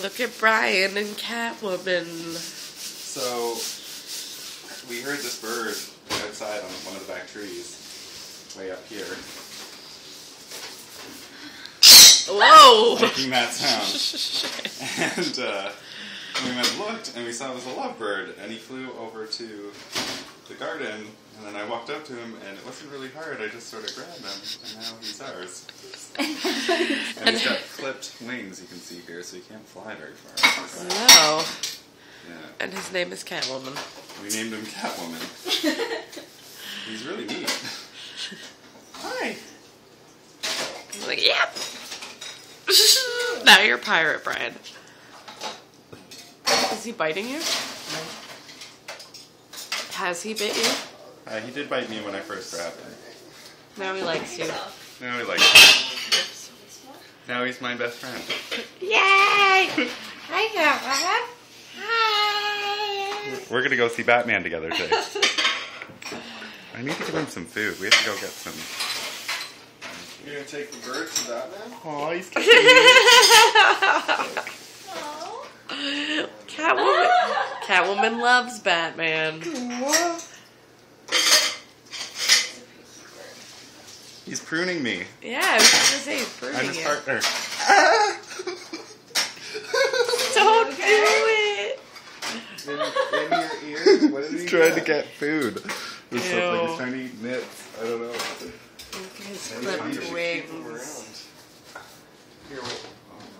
Look at Brian and Catwoman. So, we heard this bird outside on one of the back trees, way up here. Whoa! Making that sound. And we went and looked, and we saw it was a lovebird, and he flew over to the garden, and then I walked up to him, and it wasn't really hard. I just sort of grabbed him, and now he's ours. And he's got clipped wings, you can see here, so he can't fly very far. No. Yeah. And his name is Catwoman. We named him Catwoman. He's really neat. Hi. He's like, yep. Now you're a pirate, Brian. Is he biting you? Has he bit you? He did bite me when I first grabbed him. Now he likes you. Now he likes me. Now he's my best friend. Yay! Hi, Catwoman. Hi. We're gonna go see Batman together today. I need to give him some food. We have to go get some. You're gonna take the bird to Batman? Oh, he's cute. Catwoman loves Batman. He's pruning me. Yeah, I was just gonna say he's pruning I'm his you. partner. Don't do it. In your ear? What did He's he trying to get? get food. Or something. Ew. He's trying to eat nits. I don't know. His Maybe clipped you should keep him wings. around. Here, wait.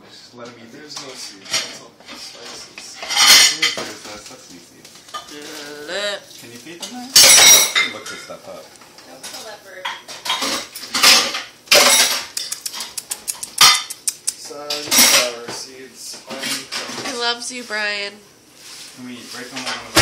Just let him eat There's no seeds. That's all spices. There's sesame seeds. Can you feed them that? Look this stuff up. Don't kill that bird. Sunflower seeds. He loves you, Brian. Can we break them one of those?